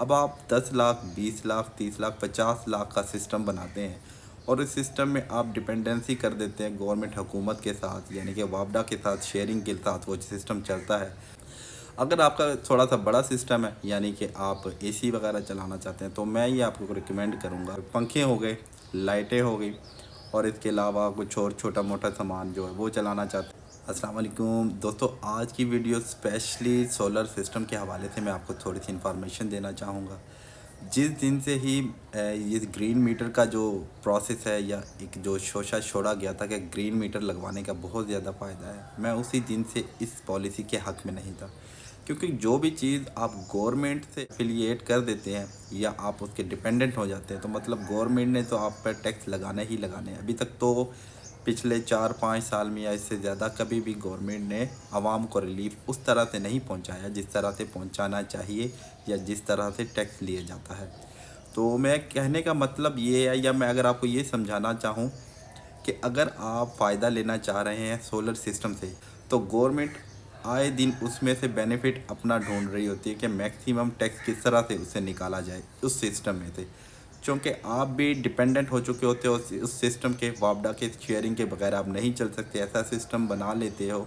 अब आप 10 लाख, 20 लाख, 30 लाख, 50 लाख का सिस्टम बनाते हैं और इस सिस्टम में आप डिपेंडेंसी कर देते हैं गवर्नमेंट हुकूमत के साथ, यानी कि वापडा के साथ, शेयरिंग के साथ वो सिस्टम चलता है। अगर आपका थोड़ा सा बड़ा सिस्टम है, यानी कि आप एसी वगैरह चलाना चाहते हैं, तो मैं ये आपको रिकमेंड करूँगा, पंखे हो गए, लाइटें हो गई और इसके अलावा कुछ और छोटा मोटा सामान जो है वो चलाना चाहते हैं। अस्सलाम वालेकुम दोस्तों, आज की वीडियो स्पेशली सोलर सिस्टम के हवाले से मैं आपको थोड़ी सी इन्फॉर्मेशन देना चाहूँगा। जिस दिन से ही ये ग्रीन मीटर का जो प्रोसेस है, या एक जो शोशा छोड़ा गया था कि ग्रीन मीटर लगवाने का बहुत ज़्यादा फ़ायदा है, मैं उसी दिन से इस पॉलिसी के हक़ में नहीं था। क्योंकि जो भी चीज़ आप गवर्नमेंट से एफिलिएट कर देते हैं या आप उसके डिपेंडेंट हो जाते हैं, तो मतलब गवर्नमेंट ने तो आप पर टैक्स लगाने ही लगाने हैं। अभी तक तो पिछले 4-5 साल में या इससे ज़्यादा कभी भी गवर्नमेंट ने आवाम को रिलीफ उस तरह से नहीं पहुंचाया जिस तरह से पहुंचाना चाहिए या जिस तरह से टैक्स लिया जाता है। तो मैं कहने का मतलब ये है, या मैं अगर आपको ये समझाना चाहूँ कि अगर आप फ़ायदा लेना चाह रहे हैं सोलर सिस्टम से, तो गवर्नमेंट आए दिन उसमें से बेनिफिट अपना ढूंढ रही होती है कि मैक्सिमम टैक्स किस तरह से उससे निकाला जाए उस सिस्टम में से। चूँकि आप भी डिपेंडेंट हो चुके होते हो उस सिस्टम के, वापडा के शेयरिंग के बगैर आप नहीं चल सकते, ऐसा सिस्टम बना लेते हो,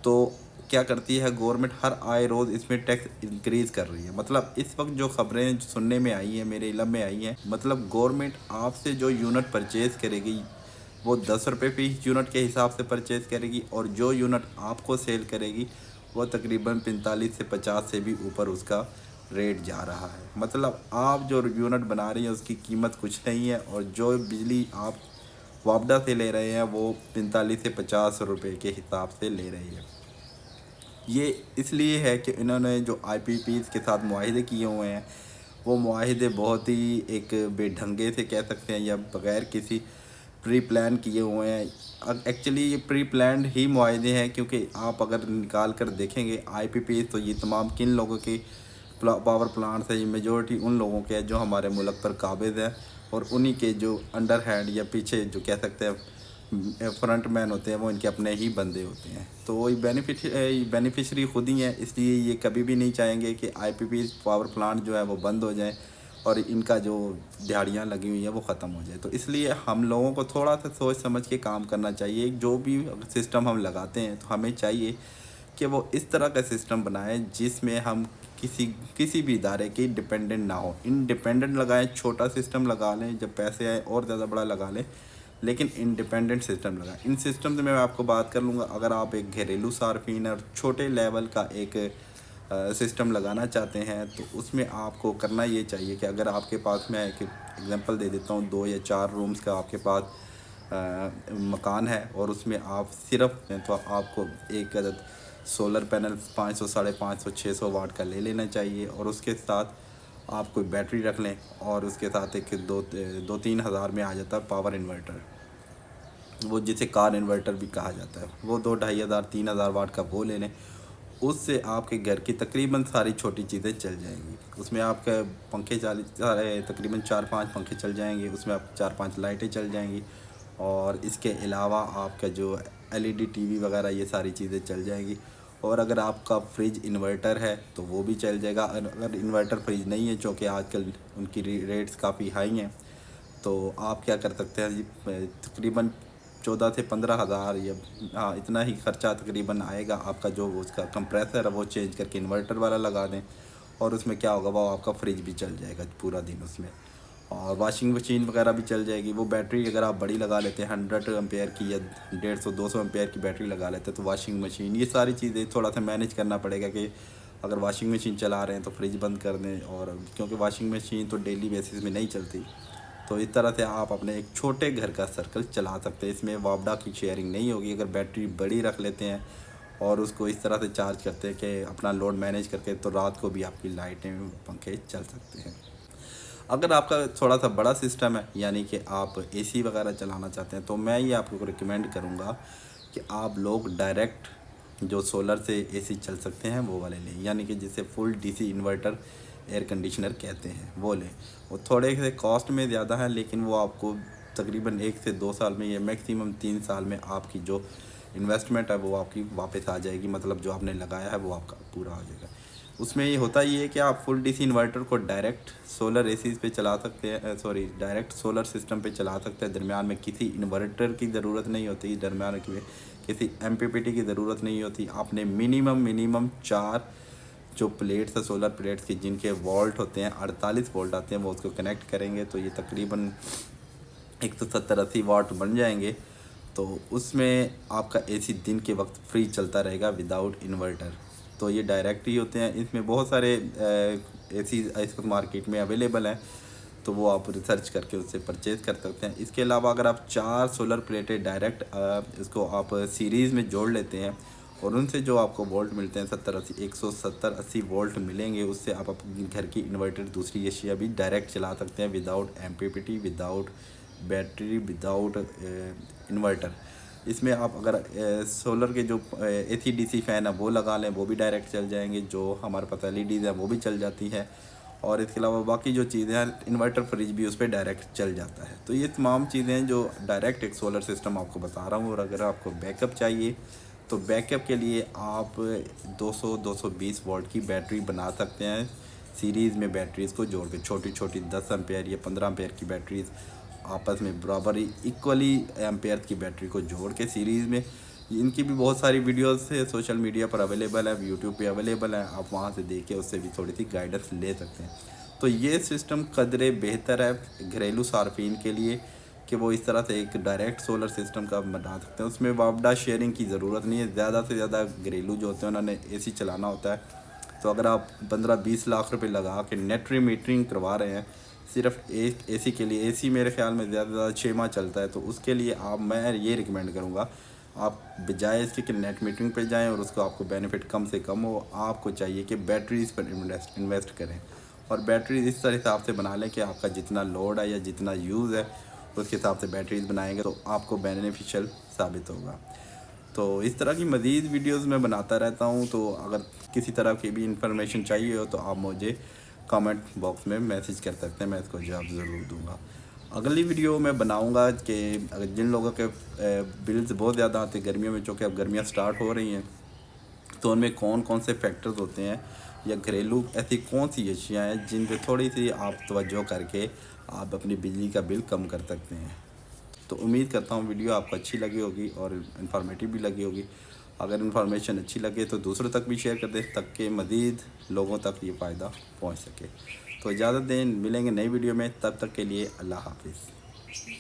तो क्या करती है गवर्नमेंट, हर आए रोज़ इसमें टैक्स इंक्रीज़ कर रही है। मतलब इस वक्त जो खबरें सुनने में आई हैं, मेरे इल्म में आई हैं, मतलब गवर्नमेंट आपसे जो यूनिट परचेज़ करेगी वो 10 रुपये फी यूनिट के हिसाब से परचेज़ करेगी, और जो यूनिट आपको सेल करेगी वो तकरीबन 45 से 50 से भी ऊपर उसका रेट जा रहा है। मतलब आप जो यूनिट बना रही हैं उसकी कीमत कुछ नहीं है, और जो बिजली आप वापडा से ले रहे हैं वो 45 से 50 रुपए के हिसाब से ले रही है। ये इसलिए है कि इन्होंने जो आईपीपीज़ के साथ मुआहिदे किए हुए हैं, वो मुआहिदे बहुत ही एक बेढंगे से कह सकते हैं, या बग़ैर किसी प्री प्लान किए हुए हैं। एक्चुअली ये प्री प्लान्ड ही मुआहिदे हैं, क्योंकि आप अगर निकाल कर देखेंगे आईपीपीज़, तो ये तमाम किन लोगों की पावर प्लांट्स है, ये मेजॉरिटी उन लोगों के हैं जो हमारे मुल्क पर काबिज़ हैं, और उन्हीं के जो अंडर हैंड या पीछे जो कह सकते हैं फ्रंट मैन होते हैं, वो इनके अपने ही बंदे होते हैं। तो वो बेनिफिशरी खुद ही हैं, इसलिए ये कभी भी नहीं चाहेंगे कि आईपीपी पावर प्लांट जो है वो बंद हो जाए और इनका जो दिहाड़ियाँ लगी हुई हैं वो ख़त्म हो जाए। तो इसलिए हम लोगों को थोड़ा सा सोच समझ के काम करना चाहिए। जो भी सिस्टम हम लगाते हैं तो हमें चाहिए कि वो इस तरह का सिस्टम बनाएं जिसमें हम किसी किसी भी इदारे की डिपेंडेंट ना हो। इंडिपेंडेंट लगाएं, छोटा सिस्टम लगा लें, जब पैसे आए और ज़्यादा बड़ा लगा लें, लेकिन इंडिपेंडेंट सिस्टम लगाएं। इन सिस्टम से मैं आपको बात कर लूँगा। अगर आप एक घरेलू सार्फिन और छोटे लेवल का एक सिस्टम लगाना चाहते हैं, तो उसमें आपको करना ये चाहिए कि अगर आपके पास, मैं एक एग्जांपल दे देता हूँ, 2 या 4 रूम्स का आपके पास मकान है और उसमें आप सिर्फ, तो आपको एक अदद सोलर पैनल 500, 550, 600 वाट का ले लेना चाहिए, और उसके साथ आप कोई बैटरी रख लें, और उसके साथ एक 2-3 हज़ार में आ जाता है पावर इन्वर्टर, वो जिसे कार इन्वर्टर भी कहा जाता है। वो 2-2.5 हज़ार, 3 हज़ार वाट का वो ले लें। उससे आपके घर की तकरीबन सारी छोटी चीज़ें चल जाएंगी। उसमें आपके पंखे सारे तकरीबन 4-5 पंखे चल जाएंगे, उसमें आप 4-5 लाइटें चल जाएंगी, और इसके अलावा आपका जो एलईडी टीवी वगैरह ये सारी चीज़ें चल जाएंगी। और अगर आपका फ्रिज इन्वर्टर है तो वो भी चल जाएगा। अगर इन्वर्टर फ्रिज नहीं है, चूँकि आजकल उनकी रेट्स काफ़ी हाई हैं, तो आप क्या कर सकते हैं जी, तकरीबन 14 से 15 हज़ार, या हाँ इतना ही खर्चा तकरीबन आएगा आपका। जो उसका कंप्रेसर है वो चेंज करके इन्वर्टर वाला लगा दें, और उसमें क्या होगा, वो आपका फ्रिज भी चल जाएगा पूरा दिन उसमें, और वॉशिंग मशीन वगैरह भी चल जाएगी। वो बैटरी अगर आप बड़ी लगा लेते हैं, 100 एम्पेयर की या 150-200 एम्पेयर की बैटरी लगा लेते हैं, तो वॉशिंग मशीन, ये सारी चीज़ें थोड़ा सा मैनेज करना पड़ेगा कि अगर वॉशिंग मशीन चला रहे हैं तो फ्रिज बंद कर दें, और क्योंकि वॉशिंग मशीन तो डेली बेसिस में नहीं चलती। तो इस तरह से आप अपने एक छोटे घर का सर्कल चला सकते हैं। इसमें वापडा की शेयरिंग नहीं होगी। अगर बैटरी बड़ी रख लेते हैं और उसको इस तरह से चार्ज करते हैं कि अपना लोड मैनेज करके, तो रात को भी आपकी लाइटें पंखे चल सकते हैं। अगर आपका थोड़ा सा बड़ा सिस्टम है, यानी कि आप एसी वगैरह चलाना चाहते हैं, तो मैं ये आपको रिकमेंड करूँगा कि आप लोग डायरेक्ट जो सोलर से एसी चल सकते हैं वो वाले लें, यानी कि जिसे full DC inverter air conditioner कहते हैं, वो लें। वो थोड़े से कॉस्ट में ज़्यादा है, लेकिन वो आपको तकरीबन 1 से 2 साल में या मैक्सिमम 3 साल में आपकी जो इन्वेस्टमेंट है वो आपकी वापस आ जाएगी। मतलब जो आपने लगाया है वो आपका पूरा हो जाएगा। उसमें ये होता ये है कि आप फुल डीसी इन्वर्टर को डायरेक्ट सोलर एसीज पे चला सकते हैं, सॉरी डायरेक्ट सोलर सिस्टम पे चला सकते हैं। दरमियान में किसी इन्वर्टर की ज़रूरत नहीं होती, दरमियान में किसी एमपीपीटी की ज़रूरत नहीं होती। आपने मिनिमम 4 जो प्लेट्स है सोलर प्लेट्स की, जिनके वोल्ट होते हैं 48 वोल्ट आते हैं, वो उसको कनेक्ट करेंगे तो ये तकरीबन 170-80 वाट बन जाएंगे। तो उसमें आपका एसी दिन के वक्त फ्री चलता रहेगा विदाउट इन्वर्टर। तो ये डायरेक्ट ही होते हैं। इसमें बहुत सारे एसी इस वक्त मार्केट में अवेलेबल हैं, तो वो आप रिसर्च करके उससे परचेज़ कर सकते हैं। इसके अलावा अगर आप 4 सोलर प्लेटें डायरेक्ट इसको आप सीरीज़ में जोड़ लेते हैं और उनसे जो आपको वोल्ट मिलते हैं 170-80 वोल्ट मिलेंगे, उससे आप अपने घर की इन्वर्टर दूसरी एशिया भी डायरेक्ट चला सकते हैं without MPPT, without battery, without inverter. इसमें आप अगर सोलर के जो एसी डीसी फ़ैन है वो लगा लें, वो भी डायरेक्ट चल जाएंगे। जो हमारे पास एलईडीज़ हैं वो भी चल जाती हैं, और इसके अलावा बाकी जो चीज़ें हैं, इन्वर्टर फ्रिज भी उस पर डायरेक्ट चल जाता है। तो ये तमाम चीज़ें हैं जो डायरेक्ट एक सोलर सिस्टम आपको बता रहा हूँ। और अगर आपको बैकअप चाहिए तो बैकअप के लिए आप 200-220 वोल्ट की बैटरी बना सकते हैं सीरीज़ में, बैटरीज़ को जोड़ के छोटी छोटी 10 एम्पेयर या 15 एम्पेयर की बैटरीज़ आपस में बराबर इक्वली एम्पेयर की बैटरी को जोड़ के सीरीज़ में। इनकी भी बहुत सारी वीडियोस है, सोशल मीडिया पर अवेलेबल है, यूट्यूब पे अवेलेबल है, आप वहाँ से देख के उससे भी थोड़ी सी गाइडेंस ले सकते हैं। तो ये सिस्टम कदरे बेहतर है घरेलू सार्फिन के लिए कि वो इस तरह से एक डायरेक्ट सोलर सिस्टम का बना सकते हैं। उसमें वापडा शेयरिंग की ज़रूरत नहीं है। ज़्यादा से ज़्यादा घरेलू जो होते हैं उन्होंने एसी चलाना होता है, तो अगर आप 15-20 लाख रुपए लगा के नेट मीटरिंग करवा रहे हैं सिर्फ एक एसी के लिए, एसी मेरे ख्याल में ज़्यादा से ज़्यादा 6 माह चलता है, तो उसके लिए मैं ये रिकमेंड करूँगा आप बजाय इसके कि नेट मीटरिंग पे जाएं और उसको आपको बेनिफिट कम से कम हो, आपको चाहिए कि बैटरीज़ पर इन्वेस्ट करें। और बैटरीज इस तरह हिसाब से बना लें कि आपका जितना लोड है या जितना यूज़ है उसके हिसाब से बैटरीज बनाएंगे तो आपको बेनिफिशियल साबित होगा। तो इस तरह की मज़ीद वीडियोस मैं बनाता रहता हूँ। तो अगर किसी तरह की भी इंफॉर्मेशन चाहिए हो तो आप मुझे कमेंट बॉक्स में मैसेज कर सकते हैं, मैं इसको जवाब ज़रूर दूँगा। अगली वीडियो मैं बनाऊँगा कि अगर जिन लोगों के बिल्स बहुत ज़्यादा आते हैं गर्मियों में, चूँकि अब गर्मियाँ स्टार्ट हो रही हैं, तो उनमें कौन कौन से फैक्टर्स होते हैं या घरेलू ऐसी कौन सी अशियाँ हैं जिन पे थोड़ी सी आप तवज्जो करके आप अपनी बिजली का बिल कम कर सकते हैं। तो उम्मीद करता हूँ वीडियो आपको अच्छी लगी होगी और इन्फॉर्मेटिव भी लगी होगी। अगर इन्फॉर्मेशन अच्छी लगे तो दूसरों तक भी शेयर कर दें ताकि मज़ीद लोगों तक ये फ़ायदा पहुँच सके। तो इजाज़त दें, मिलेंगे नई वीडियो में, तब तक के लिए अल्लाह हाफिज़।